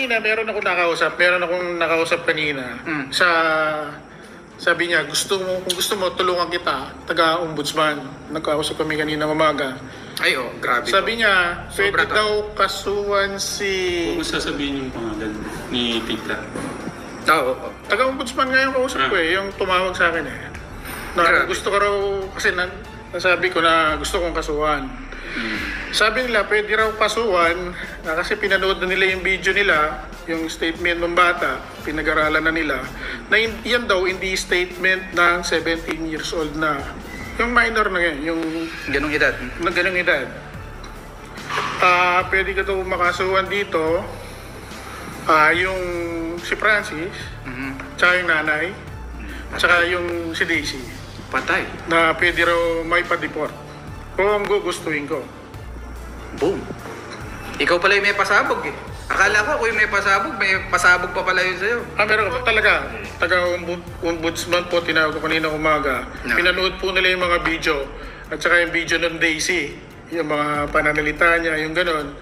kanina, meron akong nakausap kanina. Sabi niya, kung gusto mo, tulungan kita, taga-ombudsman. Nagkausap kami kanina umaga. Ay, grabe. Sabi niya, pwede daw kasuhan Huwag mo sasabihin yung pangalan ni Tita. Oo. Taga-ombudsman nga yung kausap ko yung tumawag sa akin Na gusto ko raw, kasi nasabi ko na gusto kong kasuhan. Sabi nila, pwede raw kasuhan, kasi pinanood na nila yung video nila, yung statement ng bata, pinag-aralan na nila, na yan daw hindi statement ng 17 years old na. Yung minor na yan, yung ganong edad. Pwede ka daw makasuhan dito, yung si Francis, tsaka yung nanay, tsaka yung si Daisy. Patay. Na pwede raw may pa-deport. Kung gugustuhin ko. Boom. Ikaw pala yung may pasabog eh. Akala ko yung may pasabog pa pala yun sa'yo. Meron ka talaga. Taga-ombudsman po, tinawag ko kanina umaga. Pinanood po nila yung mga video. At saka yung video ng Daisy. Yung mga pananalita niya, yung ganon.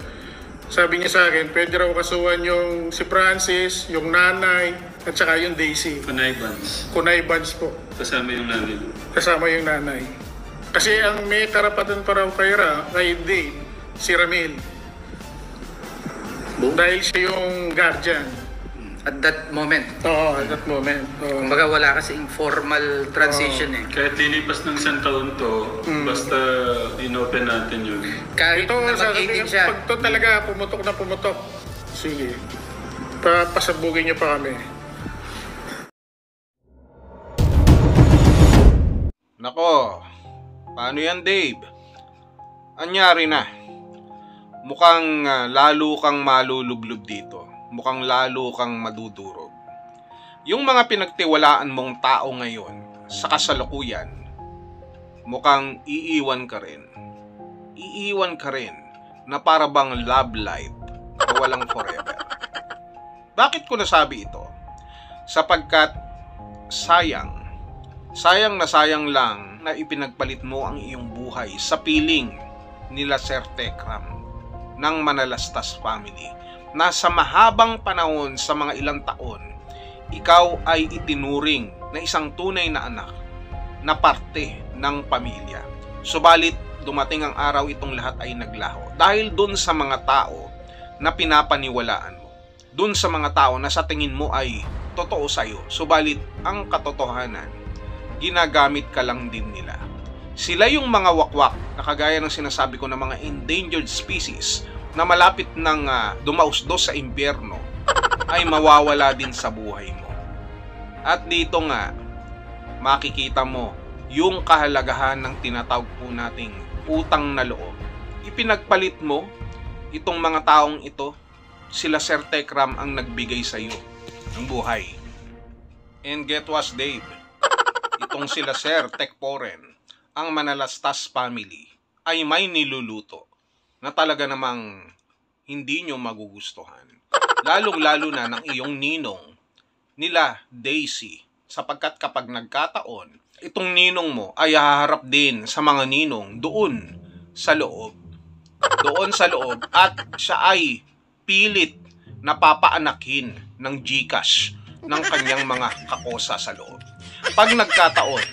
Sabi niya sa akin, pwede raw kasuhan yung si Francis, yung nanay, at saka yung Daisy. Kunaybans po. Kasama yung nanay. Kasama yung nanay. Kasi ang may karapatan pa raw kay Dave, si Ramil. Dahil siya yung guardian. At that moment. Oo, at that moment. Kumbaga wala kasi informal transition eh. Kahit lilipas ng isang taon to, basta inopen natin yun. Kahit ito, na mag-18 siya. Pag to talaga pumutok na pumutok, sige, pasabugin niyo pa kami. Nako, paano yan, Dave? Anyari na. Mukhang lalo kang malulublob dito. Mukhang lalo kang madudurog. Yung mga pinagtiwalaan mong tao ngayon sa kasalukuyan, mukhang iiwan ka rin. Iiwan ka rin na para bang love life na walang forever. Bakit ko nasabi ito? Sapagkat sayang lang na ipinagpalit mo ang iyong buhay sa piling nila Sir Tekram ng Manalastas family na sa mahabang panahon, sa mga ilang taon, ikaw ay itinuring na isang tunay na anak na parte ng pamilya. Subalit dumating ang araw, itong lahat ay naglaho dahil dun sa mga tao na pinapaniwalaan mo, dun sa mga tao na sa tingin mo ay totoo sa'yo, subalit ang katotohanan, ginagamit ka lang din nila. Sila yung mga wakwak na kagaya ng sinasabi ko na mga endangered species na malapit ng dumausdos sa impyerno ay mawawala din sa buhay mo. At dito nga, makikita mo yung kahalagahan ng tinatawag po nating utang na loob. Ipinagpalit mo itong mga taong ito, sila Sir Tekram ang nagbigay sa iyo ng buhay. And get what, Dave? Itong sila Sir Tekporen, ang Manalastas family, ay may niluluto na talaga namang hindi nyo magugustuhan. Lalong-lalo na ng iyong ninong, nila Daisy, sapagkat kapag nagkataon, itong ninong mo ay haharap din sa mga ninong doon sa loob. At siya ay pilit na papaanakin ng GCash ng kanyang mga kakosa sa loob. Pag nagkataon,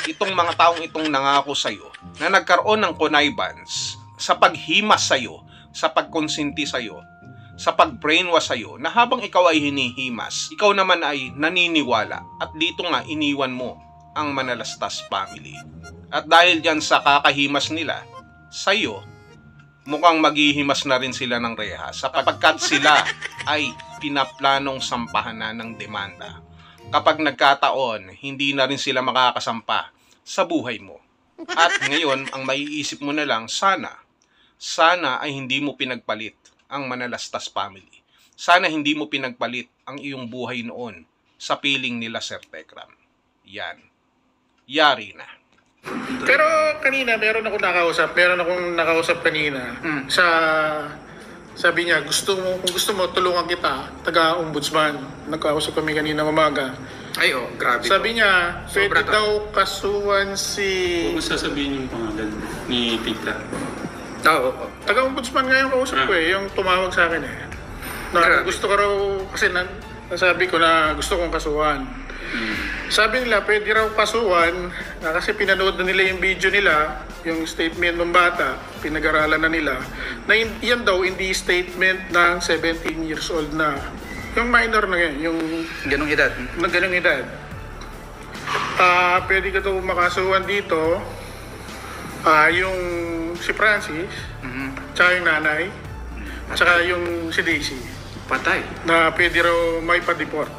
itong mga taong itong nangako sa'yo na nagkaroon ng connivance sa paghimas sa'yo, sa pagkonsinti sa'yo, sa pag-brainwash sa'yo, na habang ikaw ay hinihimas, ikaw naman ay naniniwala at dito nga iniwan mo ang Manalastas family. At dahil dyan sa kakahimas nila sa'yo, mukhang maghihimas na rin sila ng rehas sapagkat sila ay pinaplanong sampahan na ng demanda. Kapag nagkataon, hindi na rin sila makakasampa sa buhay mo. At ngayon, ang maiisip mo na lang, sana ay hindi mo pinagpalit ang Manalastas family. Sana hindi mo pinagpalit ang iyong buhay noon sa piling nila Sir Tekram. Yan. Yari na. Pero kanina, meron akong nakausap kanina. Sabi niya, kung gusto mo, tulungan kita, taga-ombudsman. Nagkausap kami kanina umaga. Ay, grabe. Sabi niya, pwede daw kasuhan Huwag mo sasabihin yung pangalan ni Tita. Oo. Taga-ombudsman nga yung kausap ko yung tumawag sa akin Na Grabe. gusto ko raw, kasi nasabi ko na gusto kong kasuhan. Sabi nila, pwede raw kasuhan kasi pinanood na nila yung video nila, yung statement ng bata, pinag-aralan na nila, na yan daw hindi statement ng 17 years old na. Yung minor na yan, yung Ganong edad. ng ganung edad. Pwede ka daw makasuhan dito, yung si Francis, tsaka yung nanay, tsaka yung si Daisy, Patay. na pwede raw may pa-deport.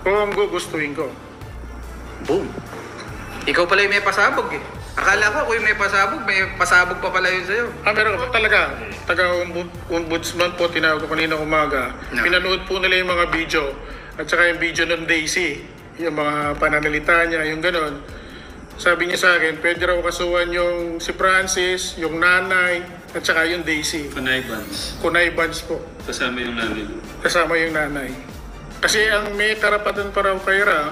Kung gugustuhin ko. Boom. Ikaw pala yung may pasabog eh. Akala ko yung may pasabog pa pala yun sa'yo. Meron ko talaga. Taga-ombudsman po, tinawag ko kanina umaga. No. Pinanood po nila yung mga video. At saka yung video ng Daisy. Yung mga pananalita niya, yung ganon. Sabi niya sa akin, pwede raw kasuhan yung si Francis, yung nanay, at saka yung Daisy. Connivance. Connivance po. Kasama yung namin. Kasama yung nanay. Kasi ang may karapatan pa raw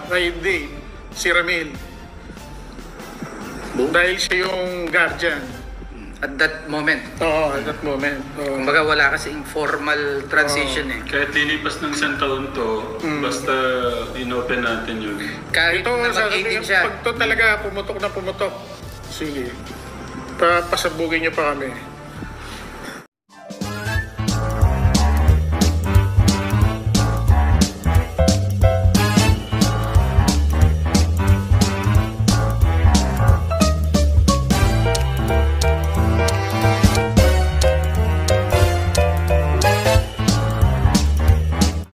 kay Dave, si Ramil. Dahil siya yung guardian. At that moment. Oo, at that moment. Oo. Kumbaga wala kasing formal transition eh. Kahit lilipas ng isang taon to, basta inopen natin yun. Kahit Ito, na mag-18 siya. pag to talaga pumutok na pumutok, sige, pasabugin niyo pa kami.